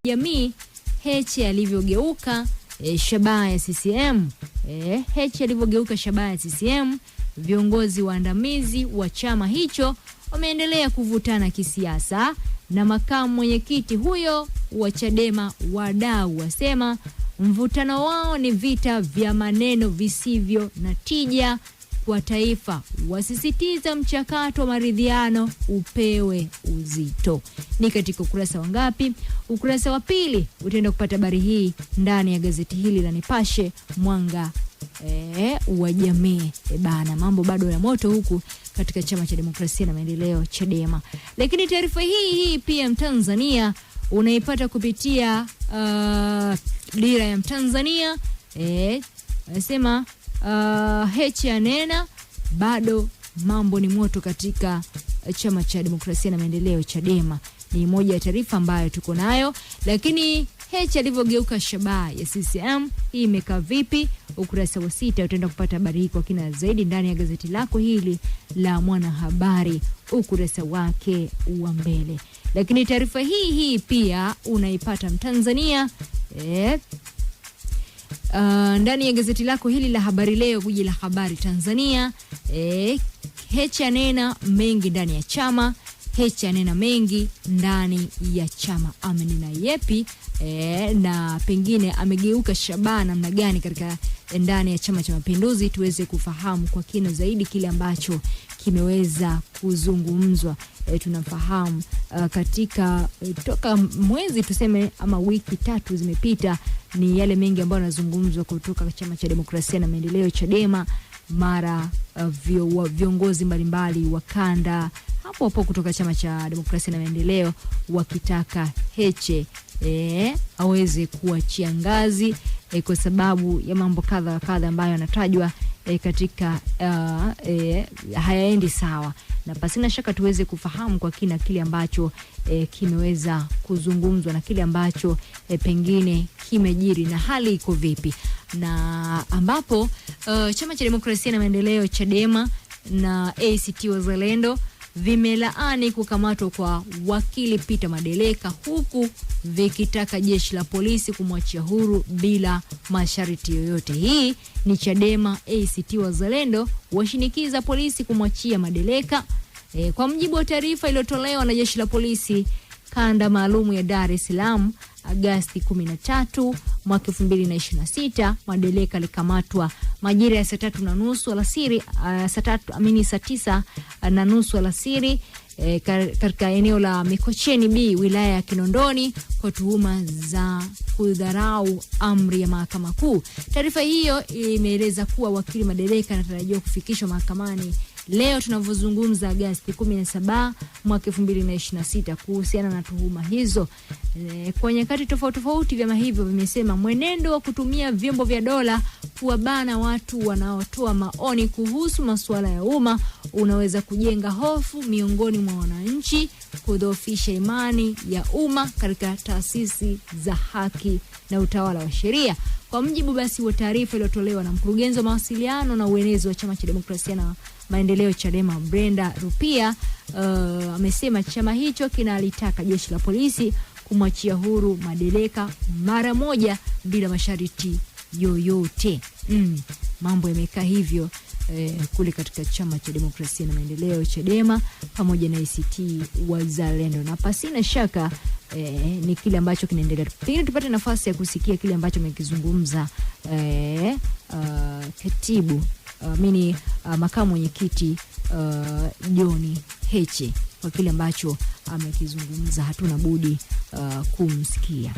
jamii, Heche alivyogeuka shabaha ya CCM. Heche alivyogeuka shabaha ya CCM, viongozi waandamizi wa chama hicho wameendelea kuvutana kisiasa, na makamu mwenyekiti huyo wa Chadema wadau wasema mvutano wao ni vita vya maneno visivyo na tija kwa taifa. Wasisitiza mchakato wa maridhiano upewe uzito. Ni katika ukurasa wangapi? Ukurasa wa pili utaenda kupata habari hii ndani ya gazeti hili la Nipashe Mwanga wa Jamii. Bana, mambo bado ya moto huku katika Chama cha Demokrasia na Maendeleo Chadema. Lakini taarifa hii pia Mtanzania unaipata kupitia Dira ya Mtanzania. Anasema Heche anena bado mambo ni moto katika Chama cha Demokrasia na Maendeleo Chadema. Ni moja ya taarifa ambayo tuko nayo. Lakini Heche alivyogeuka shabaha ya CCM, hii imekaa vipi? Ukurasa wa 6 utaenda kupata habari hii kwa kina zaidi ndani ya gazeti lako hili la Mwanahabari, ukurasa wake wa mbele. Lakini taarifa hii pia unaipata Mtanzania ndani ya gazeti lako hili la Habari Leo, guji la habari Tanzania. Heche anena mengi ndani ya chama. Heche anena mengi ndani ya chama. Amenena yepi na pengine amegeuka shabaha namna gani katika ndani ya Chama cha Mapinduzi? Tuweze kufahamu kwa kina zaidi kile ambacho kimeweza kuzungumzwa. Tunafahamu katika toka mwezi tuseme ama wiki 3 zimepita, ni yale mengi ambayo yanazungumzwa kutoka Chama cha Demokrasia na Maendeleo Chadema, mara viongozi mbalimbali wa kanda hapo kutoka Chama cha Demokrasia na Maendeleo wakitaka Heche aweze kuachia ngazi kwa sababu ya mambo kadha ambayo yanatajwa katika hayaendi sawa. Na pasina shaka tuweze kufahamu kwa kina kile ambacho kimeweza kuzungumzwa na kile ambacho pengine kimejiri na hali iko vipi, na ambapo Chama cha Demokrasia na Maendeleo Chadema na ACT Wazalendo vimelaani kukamatwa kwa wakili Peter Madeleka, huku vikitaka jeshi la polisi kumwachia huru bila masharti yoyote. Hii ni Chadema. ACT Wazalendo washinikiza polisi kumwachia Madeleka. Kwa mjibu wa taarifa iliyotolewa na jeshi la polisi kanda maalumu ya Dar es Salaam Agosti 13 mwaka 2026, Madeleka alikamatwa majira ya saa 3:30 alasiri, saa 9:30 alasiri katika eneo la Mikocheni B, wilaya ya Kinondoni, kwa tuhuma za kudharau amri ya mahakama kuu. Taarifa hiyo imeeleza kuwa wakili Madeleka anatarajiwa kufikishwa mahakamani leo tunavyozungumza Agosti 17 mwaka 2026 kuhusiana na tuhuma hizo. Kwa nyakati tofauti vyama hivyo vimesema mwenendo wa kutumia vyombo vya dola kuwabana watu wanaotoa maoni kuhusu masuala ya umma unaweza kujenga hofu miongoni mwa wananchi, kudhoofisha imani ya umma katika taasisi za haki na utawala wa sheria. Kwa mjibu basi wa taarifa iliyotolewa na mkurugenzi wa mawasiliano na uenezi wa Chama cha Demokrasia na Maendeleo Chadema Brenda Rupia, amesema chama hicho kinalitaka jeshi la polisi kumwachia huru Madeleka mara moja bila masharti yoyote. Mambo yamekaa hivyo kule katika Chama cha Demokrasia na Maendeleo Chadema pamoja na ACT Wazalendo, na pasina shaka ni kile ambacho kinaendelea. Pengine tupate nafasi ya kusikia kile ambacho amekizungumza katibu makamu mwenyekiti John Heche kwa kile ambacho amekizungumza. Hatuna budi kumsikia.